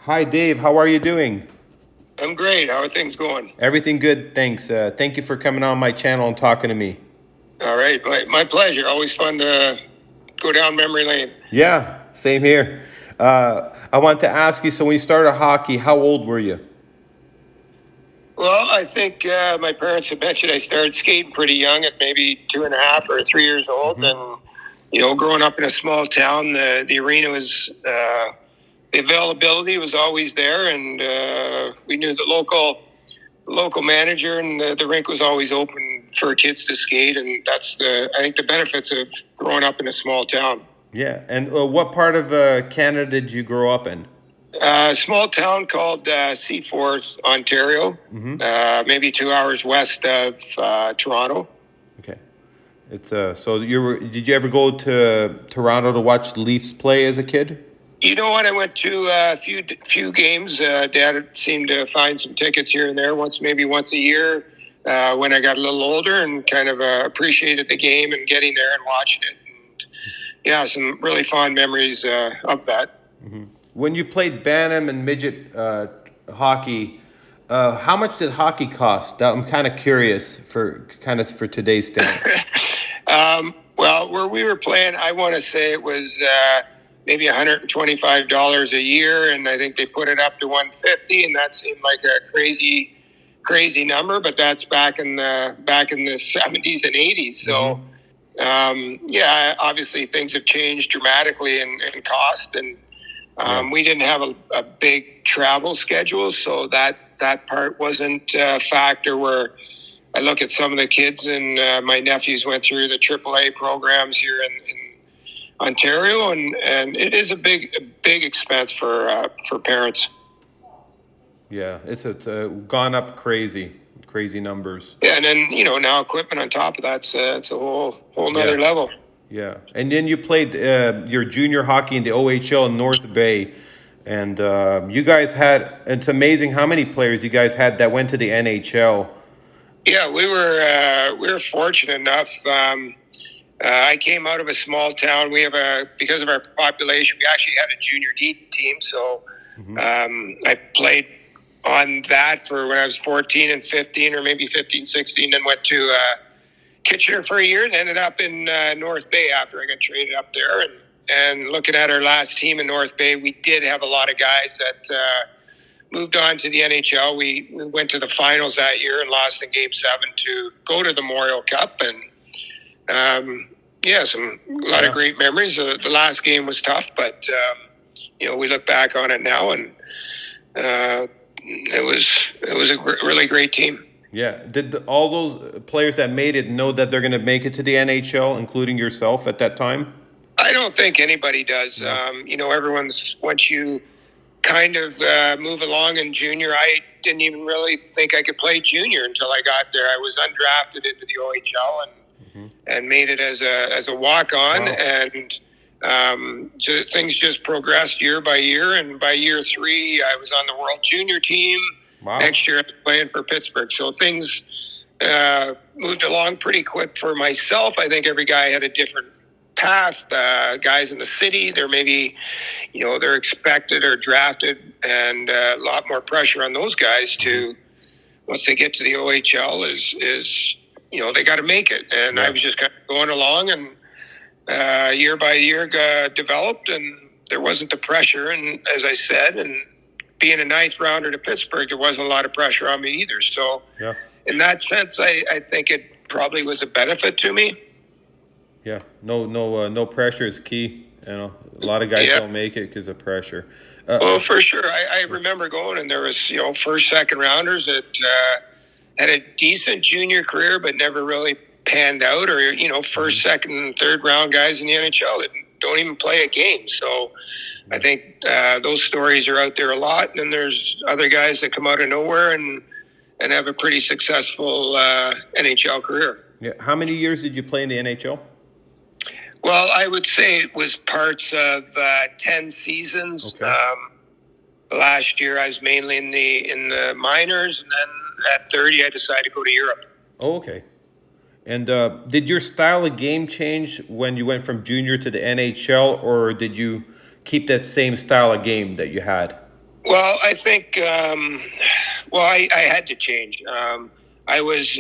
Hi, Dave. How are you doing? I'm great. How are things going? Everything good, thanks. Thank you for coming on my channel and talking to me. All right. My pleasure. Always fun to go down memory lane. Yeah, same here. I want to ask you, so when you started hockey, how old were you? Well, I think my parents had mentioned I started skating pretty young at maybe 2.5 or 3 years old. Hmm. And, growing up in a small town, the arena was, the availability was always there. And we knew the local manager, and the rink was always open for kids to skate. And I think the benefits of growing up in a small town. Yeah, and what part of Canada did you grow up in? A small town called Seaforth, Ontario, Hmm. maybe 2 hours west of Toronto. Okay, it's so you were. Did you ever go to Toronto to watch the Leafs play as a kid? You know what? I went to a few games. Dad seemed to find some tickets here and there, maybe once a year, when I got a little older, and kind of appreciated the game and getting there and watching it. And yeah, some really fond memories of that. Hmm. When you played Bantam and midget hockey, how much did hockey cost? I'm kind of curious for today's standards. Well, where we were playing, I want to say it was maybe $125 a year, and I think they put it up to 150, and that seemed like a crazy number. But that's back in the 70s and 80s. So Hmm. yeah, obviously things have changed dramatically in cost, and Yeah. we didn't have a big travel schedule, so that part wasn't a factor. Where I look at some of the kids, and my nephews went through the AAA programs here in Ontario, and it is a big expense for parents. Yeah, it's gone up crazy numbers. Yeah, and then now equipment on top of that's it's a whole Yeah, nother level. yeah. And then you played your junior hockey in the OHL in North Bay, and you guys had. It's amazing how many players you guys had that went to the NHL. Yeah, we were fortunate enough. I came out of a small town. Because of our population, we actually had a junior D team. So Hmm. I played on that for when I was 14 and 15, or maybe 15, 16, then went to Kitchener for a year and ended up in North Bay after I got traded up there. And looking at our last team in North Bay, we did have a lot of guys that moved on to the NHL. We went to the finals that year and lost in Game 7 to go to the Memorial Cup. And yeah, a lot of Yeah. great memories. The last game was tough, but we look back on it now, and it was a really great team. Yeah. Did all those players that made it know that they're going to make it to the NHL, including yourself at that time? I don't think anybody does. No. Everyone's once you kind of move along in junior. I didn't even really think I could play junior until I got there. I was undrafted into the OHL Hmm. and made it as a walk on, Wow. and so things just progressed year by year. And by year 3, I was on the World Junior team. Wow. Next year, I was playing for Pittsburgh. So things moved along pretty quick for myself. I think every guy had a different path. Guys in the city, they're maybe they're expected or drafted, and a lot more pressure on those guys Hmm. to once they get to the OHL is they got to make it. And I Yeah. was just kind of going along, and year by year developed, and there wasn't the pressure. And as I said, and being a ninth rounder to Pittsburgh, there wasn't a lot of pressure on me either. So Yeah. in that sense, I think it probably was a benefit to me. Yeah. No pressure is key. A lot of guys Yeah. don't make it because of pressure. Well, for sure. I remember going, and there was first, second rounders that had a decent junior career, but never really panned out, or Mhm. first, second, and third round guys in the NHL that don't even play a game. So I Yeah. think those stories are out there a lot, and then there's other guys that come out of nowhere and have a pretty successful NHL career. Yeah. How many years did you play in the NHL? Well, I would say it was parts of 10 seasons. Okay. Last year, I was mainly in the minors, and then at 30, I decided to go to Europe. Oh, okay. And did your style of game change when you went from junior to the NHL, or did you keep that same style of game that you had? Well, I think, I had to change. I was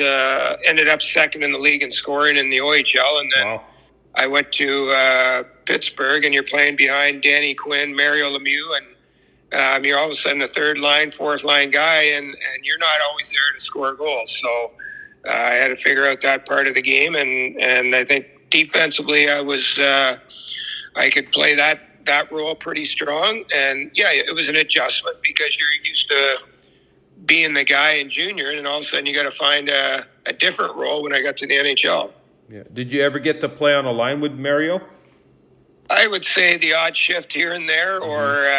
ended up second in the league in scoring in the OHL, and then Wow. I went to Pittsburgh, and you're playing behind Danny Quinn, Mario Lemieux, and you're all of a sudden a third line, fourth line guy, and you're not always there to score goals. So I had to figure out that part of the game, and I think defensively I could play that role pretty strong. And yeah, it was an adjustment because you're used to being the guy in junior, and all of a sudden you got to find a different role when I got to the NHL. Yeah. Did you ever get to play on a line with Mario? I would say the odd shift here and there, or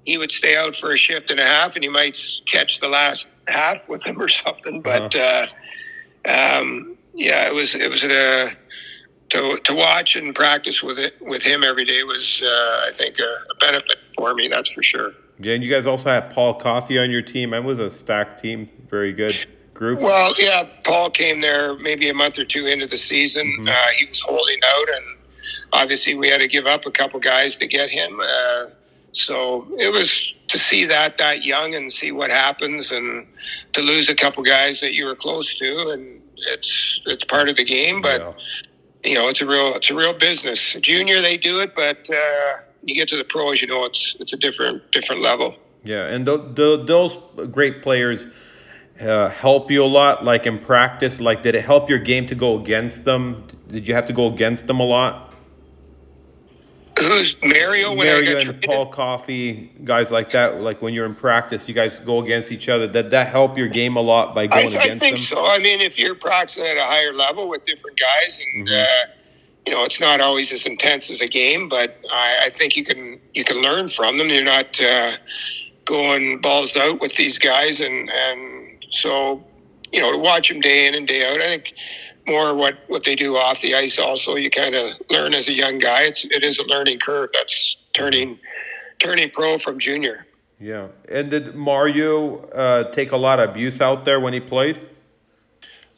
he would stay out for a shift and a half, and you might catch the last half with him or something. But yeah, it was to watch and practice with him every day was I think a benefit for me. That's for sure. Yeah, and you guys also had Paul Coffey on your team. That was a stacked team. Very good group. Well, yeah, Paul came there maybe a month or two into the season. He was holding out, and obviously we had to give up a couple guys to get him. So it was to see that young and see what happens, and to lose a couple guys that you were close to, and it's part of the game. But it's a real business. Junior, they do it, but you get to the pros, it's a different level. Yeah, and those great players help you a lot, like in practice. Like, did it help your game to go against them? Did you have to go against them a lot? Who's Mario? Mario and Paul Coffey, guys like that. Like when you're in practice, you guys go against each other. Did that help your game a lot by going against them? I think so. I mean, if you're practicing at a higher level with different guys, and it's not always as intense as a game, but I think you can learn from them. You're not going balls out with these guys, and so to watch them day in and day out, I think more what they do off the ice. Also, you kind of learn as a young guy. It is a learning curve. That's turning pro from junior. Yeah, and did Mario take a lot of abuse out there when he played?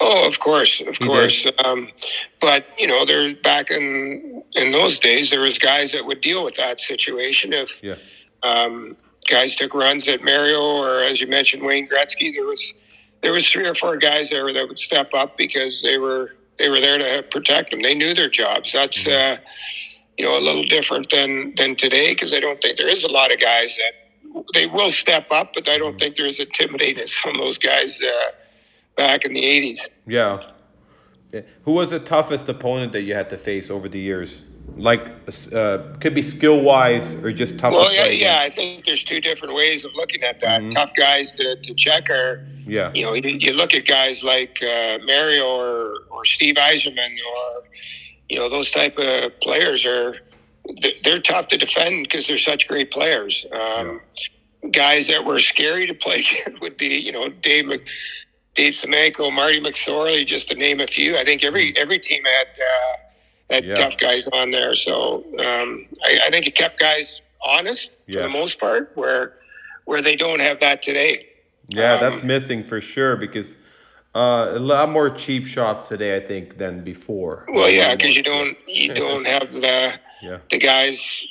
Oh, of course. But there's back in those days, there was guys that would deal with that situation. If guys took runs at Mario, or as you mentioned, Wayne Gretzky, there was 3 or 4 guys there that would step up because they were there to protect them. They knew their jobs. That's a little different than today, because I don't think there is a lot of guys that they will step up, but I don't think they're as intimidating as some of those guys back in the 80s. Yeah. Who was the toughest opponent that you had to face over the years? Like, could be skill-wise or just tough to play against? I think there's 2 different ways of looking at that. Tough guys to check are, you look at guys like Mario or Steve Yzerman, or, those type of players they're tough to defend because they're such great players. Guys that were scary to play against would be, Dave Semenko, Marty McSorley, just to name a few. I think every team had tough guys on there. So I think it kept guys honest for the most part, where they don't have that today. Yeah, that's missing for sure, because a lot more cheap shots today, I think, than before. Well, yeah, because you don't have the guys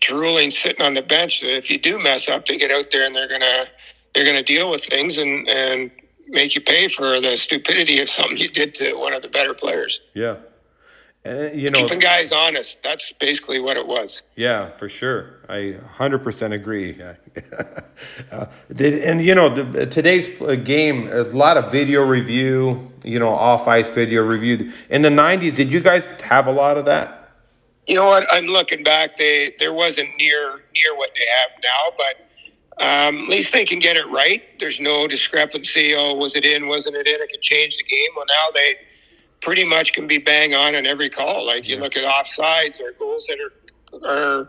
drooling sitting on the bench. If you do mess up, they get out there and they're gonna deal with things and make you pay for the stupidity of something you did to one of the better players. Yeah. Keeping guys honest. That's basically what it was. Yeah, for sure. I 100% agree. Today's game, a lot of video review, off-ice video review. In the 90s, did you guys have a lot of that? You know what? I'm looking back. There wasn't near what they have now, but at least they can get it right. There's no discrepancy. Oh, was it in? Wasn't it in? It could change the game. Well, now they pretty much can be bang on every call. Like you look at offsides or goals that are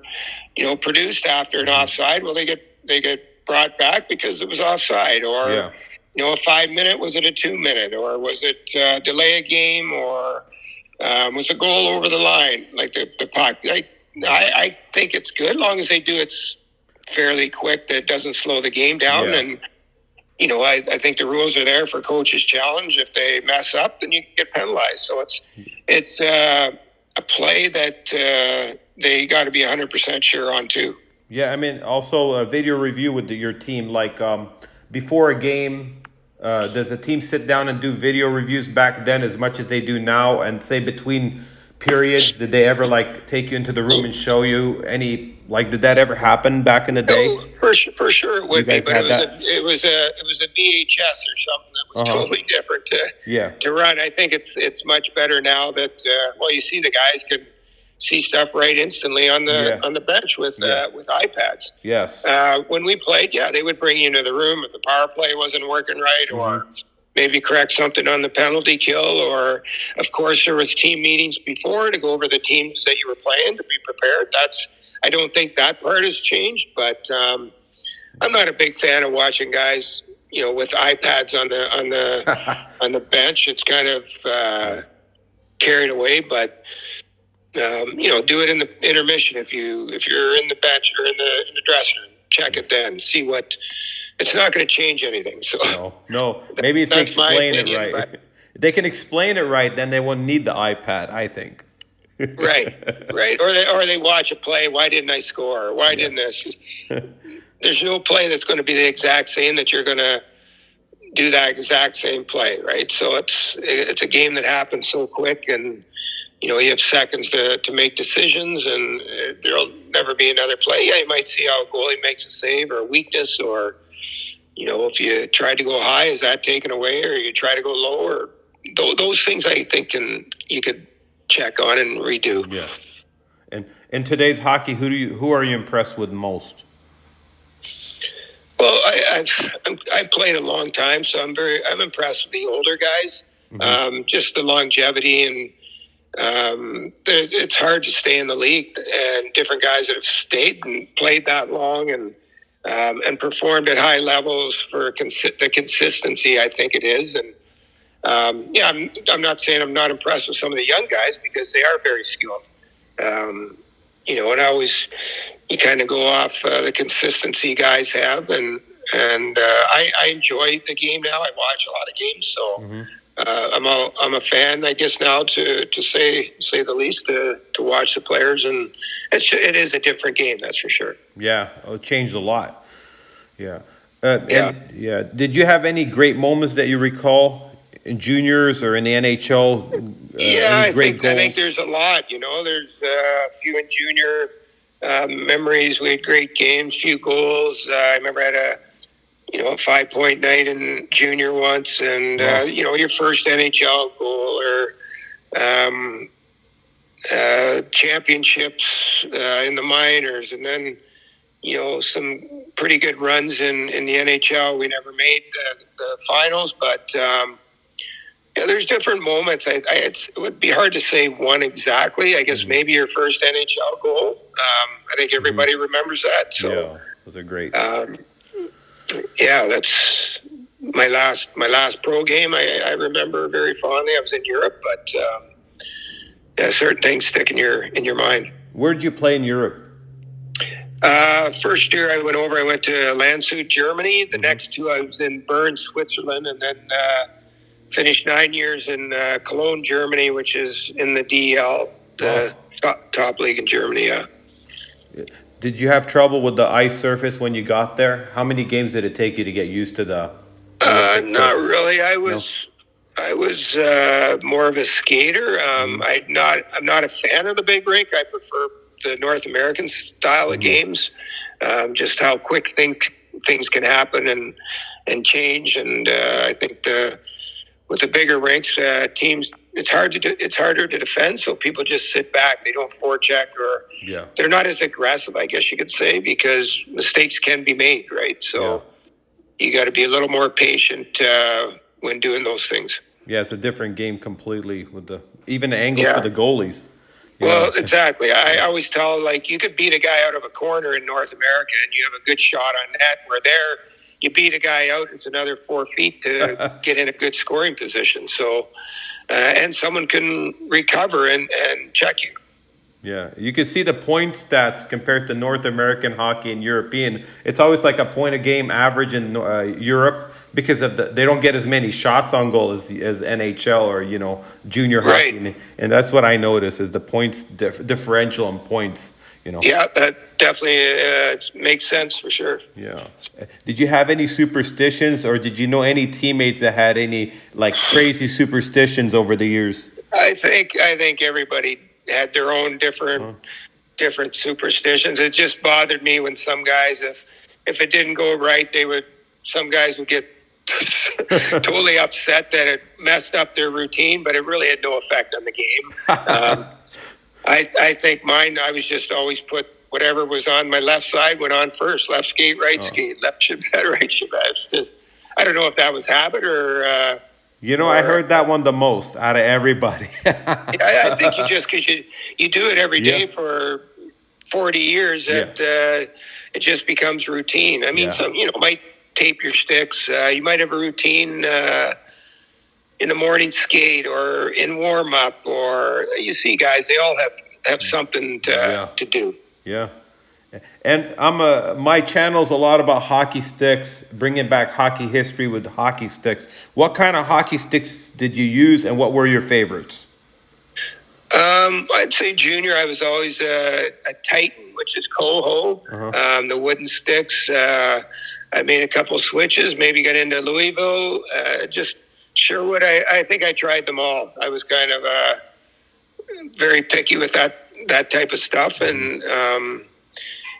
produced after an offside. Well, they get brought back because it was offside, or a 5-minute, was it a 2-minute, or was it delay a game, or was the goal over the line, like the puck? I think it's good, long as they do it fairly quick, that doesn't slow the game down. And I think the rules are there for coaches' challenge. If they mess up, then you get penalized. So it's a play that they got to be 100% sure on too. Yeah, I mean, also a video review with your team. Like before a game, does the team sit down and do video reviews back then as much as they do now? And say between periods, did they ever like take you into the room and show you any? Like, did that ever happen back in the day? No, for sure it You would be, guys but had that? it was a VHS or something that was Uh huh. totally different Yeah. to run. I think it's much better now that well, you see the guys can see stuff right instantly Yeah. on the bench Yeah. with iPads. Yes. When we played, yeah, they would bring you into the room if the power play wasn't working right, or Mm-hmm. maybe correct something on the penalty kill, or of course there was team meetings before to go over the teams that you were playing to be prepared. I don't think that part has changed, but I'm not a big fan of watching guys, with iPads on the bench. It's kind of carried away, but do it in the intermission if you're in the bench or in the dressing room. Check it then. See what. It's not going to change anything. So No. Maybe if they that's my explain it opinion. right, But if they can explain it right, then they won't need the iPad, I think. right. Or they watch a play. Why didn't I score? Or why didn't this? There's no play that's going to be the exact same that you're going to do that exact same play, right? So it's a game that happens so quick, and you have seconds to make decisions, and there'll never be another play. Yeah, you might see how a goalie makes a save or a weakness, or if you try to go high, is that taken away, or you try to go low, or those things I think you could check on and redo. Yeah. And in today's hockey, who are you impressed with most? Well, I've played a long time, so I'm impressed with the older guys. Mm-hmm. Just the longevity, and it's hard to stay in the league. And different guys that have stayed and played that long and performed at high levels for the consistency, I think it is. And I'm not saying I'm not impressed with some of the young guys, because they are very skilled. And you kind of go off the consistency guys have, and I enjoy the game now. I watch a lot of games, so Mm-hmm. I'm a fan, I guess, now to say the least, to watch the players, and it is a different game, that's for sure. Yeah, it changed a lot. Yeah. Yeah. Did you have any great moments that you recall in juniors or in the NHL? Yeah, Any great I think goals? there's a lot. There's a few in junior memories. We had great games, few goals. I remember I had a 5-point night in junior once, and Wow. your first NHL goal, or championships in the minors, and then some pretty good runs in the NHL. We never made the finals, but there's different moments. It would be hard to say one exactly. I guess maybe your first NHL goal. I think everybody remembers that. So Yeah, those are great. that's my last pro game. I remember very fondly. I was in Europe, but certain things stick in your mind. Where did you play in Europe? First year I went to Landshut, Germany. The next two I was in Bern, Switzerland, and then finished 9 years in Cologne, Germany, which is in the DL, the top league in Germany. Yeah. Did you have trouble with the ice surface when you got there? How many games did it take you to get used to the Olympic Not surface? really. I was more of a skater. I'm not a fan of the big rink. I prefer the North American style of games. Just how quick things can happen and change. And I think with the bigger rinks, teams, it's harder to defend. So people just sit back. They don't forecheck, or Yeah. they're not as aggressive, I guess you could say, because mistakes can be made, right? So you got to be a little more patient when doing those things. Yeah, it's a different game completely with even the angles for the goalies. Well, exactly. I always tell, you could beat a guy out of a corner in North America and you have a good shot on net, where there you beat a guy out, it's another 4 feet to get in a good scoring position. So, and someone can recover and check you. Yeah, you can see the point stats compared to North American hockey and European. It's always like a point a game average in Europe, because of they don't get as many shots on goal as NHL or junior hockey, and that's what I notice is the points differential in points. you know. Yeah, that definitely makes sense for sure. Yeah. Did you have any superstitions, or did you know any teammates that had any like crazy superstitions over the years? I think everybody had their own different superstitions. It just bothered me when some guys, if it didn't go right, some guys would get totally upset that it messed up their routine, but it really had no effect on the game. I think mine, I was just always put whatever was on my left side went on first. Left skate, right skate, left shin pad, right shin pad. It's just, I don't know if that was habit or. You know, I heard that one the most out of everybody. I think you just because you do it every day Yeah. for 40 years that it just becomes routine. I mean, some might tape your sticks. You might have a routine in the morning skate or in warm up, or you see guys they all have something to do. Yeah. And my channel's a lot about hockey sticks, bringing back hockey history with hockey sticks. What kind of hockey sticks did you use, and what were your favorites? I'd say junior, I was always a Titan, which is Coho. The wooden sticks. I made a couple switches, maybe got into Louisville. Just Sherwood, I think I tried them all. I was kind of very picky with that type of stuff. And,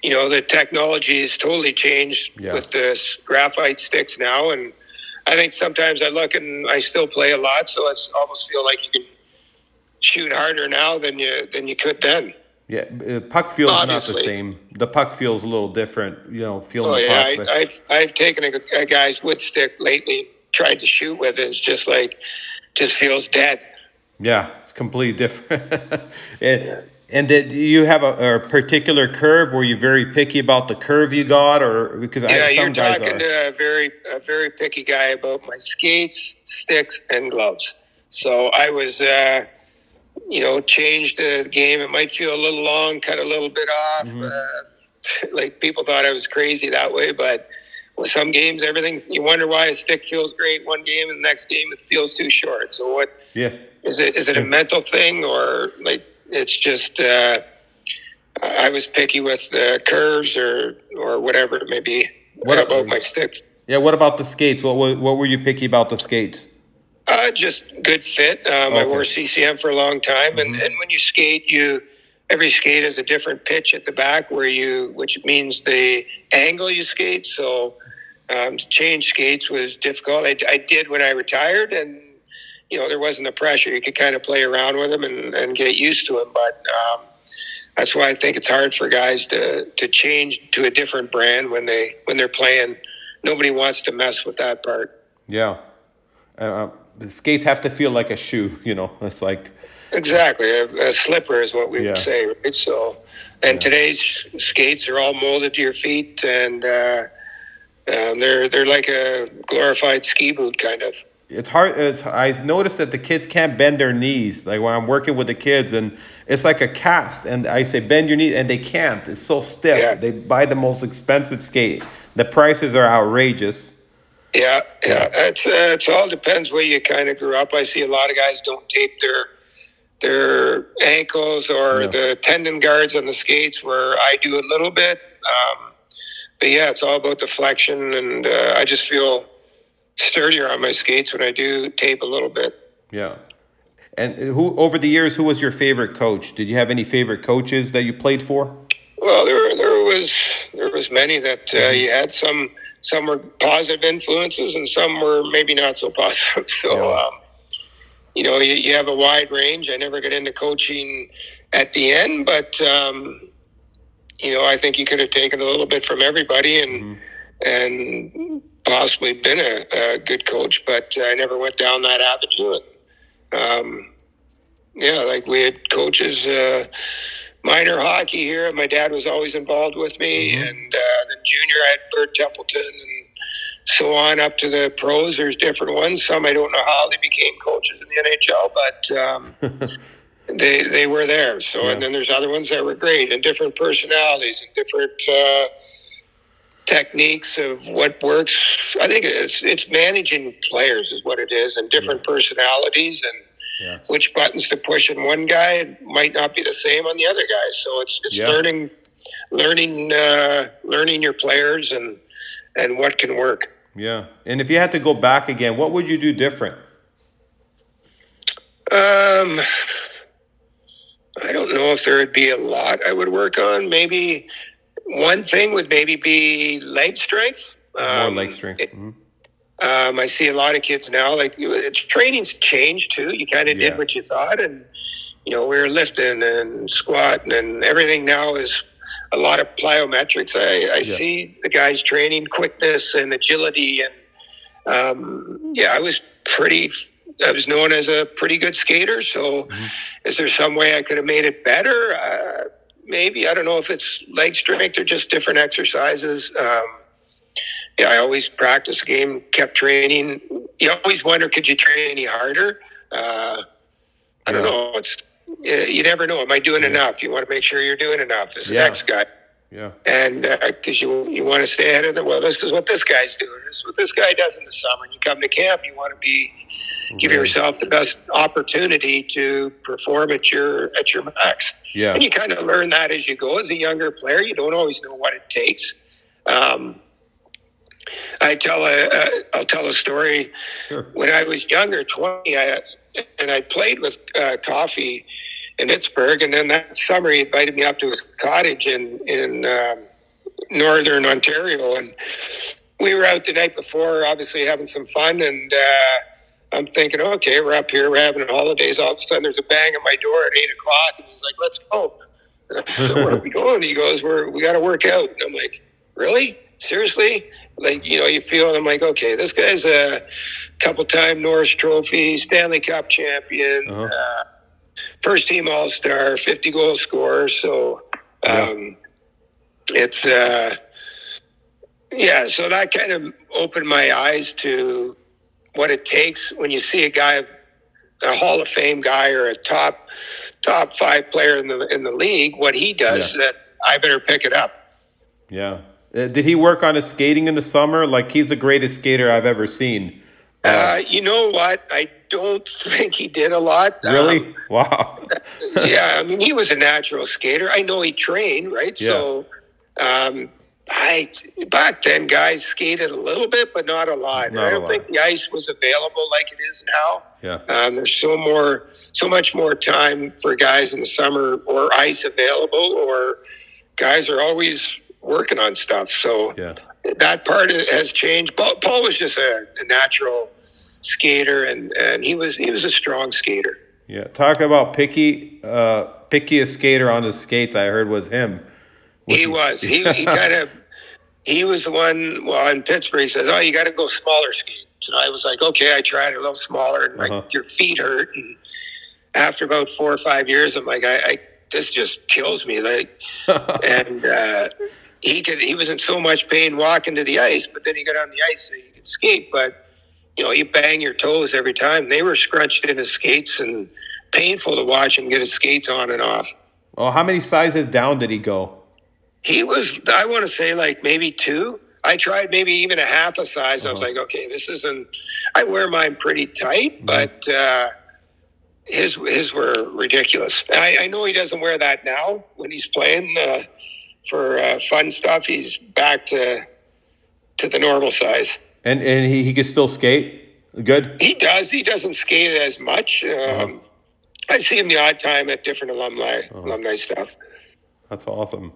the technology has totally changed with the graphite sticks now. And I think sometimes I look and I still play a lot, so I almost feel like you can shoot harder now than you could then. Yeah, puck feels Obviously. not the same. The puck feels a little different, feeling the yeah, puck. But I've taken a guy's wood stick lately, and tried to shoot with it. It's just feels dead. yeah, it's completely different. And did you have a particular curve? Were you very picky about the curve you got, or because You're some guys talking are? to a very picky guy about my skates, sticks, and gloves. So I was, changed the game. It might feel a little long, cut a little bit off. Like people thought I was crazy that way, but with some games, everything you wonder why a stick feels great one game, and the next game it feels too short. So what? Yeah. Is it a mental thing, or like it's just? I was picky with curves or whatever it may be about my stick. Yeah. What about the skates? What were you picky about the skates? Just good fit. I wore CCM for a long time, and when you skate, every skate has a different pitch at the back which means the angle you skate. So to change skates was difficult. I did when I retired, and there wasn't the pressure. You could kind of play around with them and get used to them, but. That's why I think it's hard for guys to change to a different brand when they're playing. Nobody wants to mess with that part. Yeah. The skates have to feel like a shoe, It's like Exactly. A slipper is what we would say, right? So, and today's skates are all molded to your feet, and they're like a glorified ski boot, kind of. it's hard. I noticed that the kids can't bend their knees. Like when I'm working with the kids, and it's like a cast, and I say bend your knee, and they can't. It's so stiff. Yeah. They buy the most expensive skate. The prices are outrageous. Yeah. It all depends where you kind of grew up. I see a lot of guys don't tape their ankles or the tendon guards on the skates, where I do a little bit. But it's all about the flexion, and I just feel sturdier on my skates when I do tape a little bit. Yeah. And over the years, who was your favorite coach? Did you have any favorite coaches that you played for? Well, there was many that you had. Some were positive influences, and some were maybe not so positive. So, you have a wide range. I never got into coaching at the end, but I think you could have taken a little bit from everybody and possibly been a good coach, but I never went down that avenue. Like we had coaches, minor hockey here. My dad was always involved with me, and then junior I had Bert Templeton, and so on up to the pros. There's different ones. Some I don't know how they became coaches in the NHL, but they were there. So and then there's other ones that were great, and different personalities and different techniques of what works. I think it's managing players is what it is, and different personalities, Yes. which buttons to push in one guy might not be the same on the other guy. So it's Yeah. learning your players and what can work. Yeah. And if you had to go back again, what would you do different? I don't know if there would be a lot I would work on. Maybe one thing would maybe be leg strength. More leg strength. I see a lot of kids now, like training's changed too. You kind of Yeah. did what you thought, and we were lifting and squatting, and everything now is a lot of plyometrics. I see the guys training quickness and agility, and I was known as a pretty good skater. So, is there some way I could have made it better? Maybe. I don't know if it's leg strength or just different exercises. I always practiced the game, kept training. You always wonder, could you train any harder? I don't know. You never know. Am I doing enough? You want to make sure you're doing enough as the next guy. Yeah. And because you want to stay ahead of them. Well, this is what this guy's doing. This is what this guy does in the summer. And you come to camp, you want to give yourself the best opportunity to perform at your max. Yeah. And you kind of learn that as you go. As a younger player, you don't always know what it takes. I'll tell a story. Sure. When I was younger, 20, I played with Coffee in Pittsburgh, and then that summer he invited me up to his cottage in northern Ontario, and we were out the night before, obviously having some fun, and I'm thinking, okay, we're up here, we're having holidays. All of a sudden, there's a bang at my door at 8:00, and he's like, "Let's go." So where are we going? He goes, "We got to work out." And I'm like, "Really? Seriously?" Like, you feel, and I'm like, okay, this guy's a couple-time Norris Trophy, Stanley Cup champion, first team All-Star, 50-goal scorer. So it's so that kind of opened my eyes to what it takes when you see a Hall of Fame guy or a top 5 player in the league, what he does, that I better pick it up. Yeah. Did he work on his skating in the summer? Like, he's the greatest skater I've ever seen. You know what? I don't think he did a lot. Really? Wow. Yeah, I mean, he was a natural skater. I know he trained, right? Yeah. So, back then, guys skated a little bit, but not a lot. I don't think the ice was available like it is now. Yeah. There's so much more time for guys in the summer, or ice available, or guys are always working on stuff. So that part has changed. Paul was just a natural skater, and he was a strong skater. Yeah. Talk about pickiest skater on the skates, I heard was him. He was. He was the one, in Pittsburgh, he says, "Oh, you got to go smaller skates." And I was like, okay, I tried a little smaller, and your feet hurt. And after about 4 or 5 years, I'm like, this just kills me. Like, and he was in so much pain walking to the ice, but then he got on the ice so he could skate. But you bang your toes every time. They were scrunched in his skates, and painful to watch him get his skates on and off. Oh, how many sizes down did he go? He was, I want to say, like maybe 2. I tried maybe even a half a size. I was like, okay, this isn't. I wear mine pretty tight, but his were ridiculous. I know he doesn't wear that now when he's playing for fun stuff. He's back to the normal size. And he can still skate good? He does. He doesn't skate as much. I see him the odd time at different alumni stuff. That's awesome.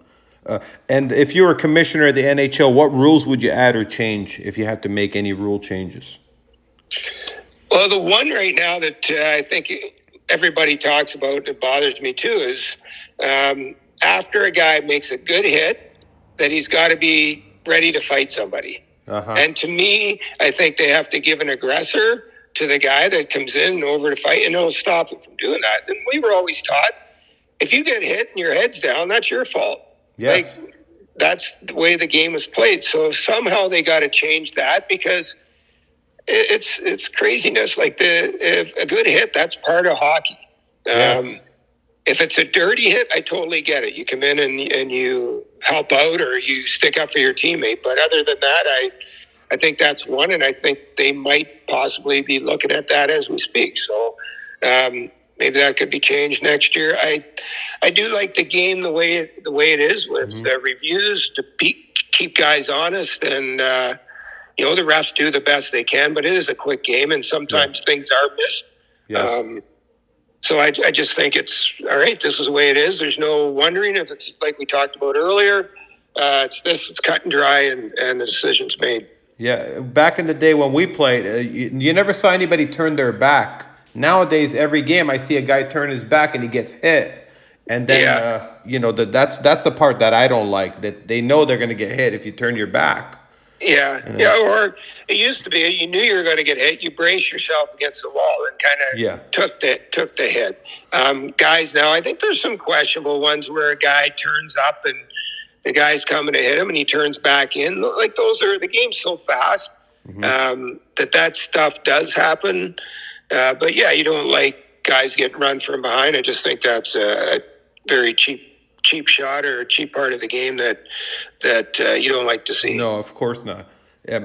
And if you were commissioner of the NHL, what rules would you add or change if you had to make any rule changes? Well, the one right now that I think everybody talks about, it bothers me too, is after a guy makes a good hit, that he's got to be ready to fight somebody. And to me, I think they have to give an aggressor to the guy that comes in over to fight, and it'll stop him from doing that. And we were always taught, if you get hit and your head's down, that's your fault. Yes. Like, that's the way the game was played. So somehow they got to change that, because it's craziness. Like, if a good hit, that's part of hockey. Yes. If it's a dirty hit, I totally get it. You come in and you help out, or you stick up for your teammate. But other than that, I think that's one, and I think they might possibly be looking at that as we speak. So Maybe that could be changed next year. I do like the game the way it is with reviews to keep guys honest, and the refs do the best they can, but it is a quick game, and sometimes things are missed. Yes. So I just think it's all right. This is the way it is. There's no wondering if it's like we talked about earlier. It's cut and dry, and the decision's made. Yeah, back in the day when we played, you never saw anybody turn their back. Nowadays, every game I see a guy turn his back and he gets hit, and then that's the part that I don't like. That they know they're going to get hit if you turn your back. Yeah, or it used to be you knew you were going to get hit. You brace yourself against the wall and kind of took the hit. Guys, now I think there's some questionable ones where a guy turns up and the guy's coming to hit him and he turns back in. Like those are the game's so fast that stuff does happen. But yeah, you don't like guys getting run from behind. I just think that's a very cheap shot or a cheap part of the game that you don't like to see. No, of course not. Yeah.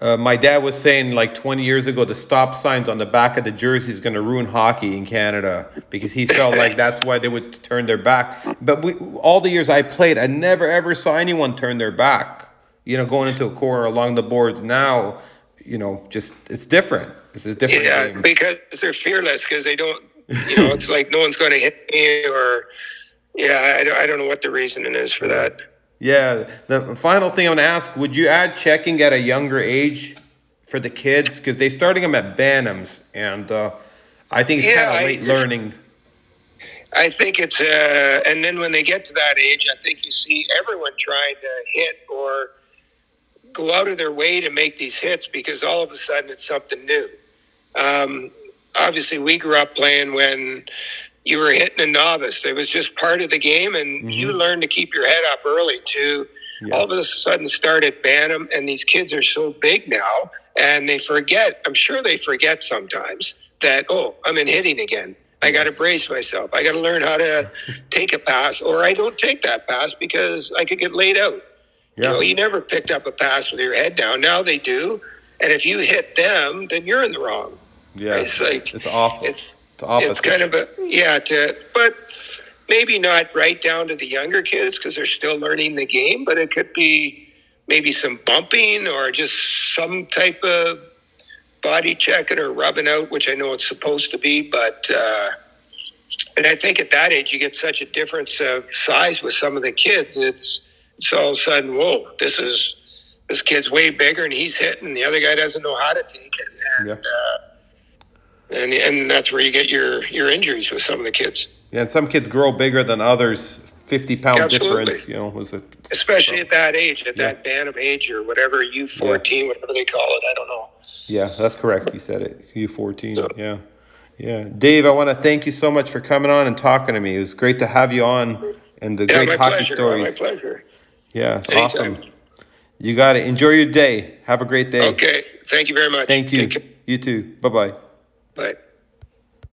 My dad was saying like 20 years ago, the stop signs on the back of the jersey is going to ruin hockey in Canada because he felt like that's why they would turn their back. But all the years I played, I never ever saw anyone turn their back. Going into a corner along the boards. Now, just it's different. It's a different game. Because they're fearless because they don't. It's like no one's going to hit me or. Yeah, I don't know what the reasoning is for that. Yeah, the final thing I want to ask, would you add checking at a younger age for the kids? Because they're starting them at Bantams, and I think it's kind of late learning. I think it's, and then when they get to that age, I think you see everyone trying to hit or go out of their way to make these hits because all of a sudden it's something new. Obviously, we grew up playing when you were hitting a novice. It was just part of the game, and you learned to keep your head up early to all of a sudden start at Bantam, and these kids are so big now, and they forget, I'm sure they forget sometimes that, I'm in hitting again. I got to brace myself. I got to learn how to take a pass, or I don't take that pass because I could get laid out. Yeah. You never picked up a pass with your head down. Now they do, and if you hit them, then you're in the wrong. Yeah, it's awful. It's opposite. It's kind of but maybe not right down to the younger kids because they're still learning the game, but it could be maybe some bumping or just some type of body checking or rubbing out, which I know it's supposed to be, but and I think at that age you get such a difference of size with some of the kids. It's all of a sudden, whoa, this kid's way bigger and he's hitting, and the other guy doesn't know how to take it. And that's where you get your injuries with some of the kids. Yeah, and some kids grow bigger than others. 50-pound difference, especially at that age, at that Bantam age or whatever, U14, whatever they call it. I don't know. Yeah, that's correct. You said it. U14. So, yeah. Dave, I want to thank you so much for coming on and talking to me. It was great to have you on and the great hockey stories. My pleasure. Yeah, it's awesome. You got it. Enjoy your day. Have a great day. Okay. Thank you very much. Thank you. You too. Bye-bye. Bye.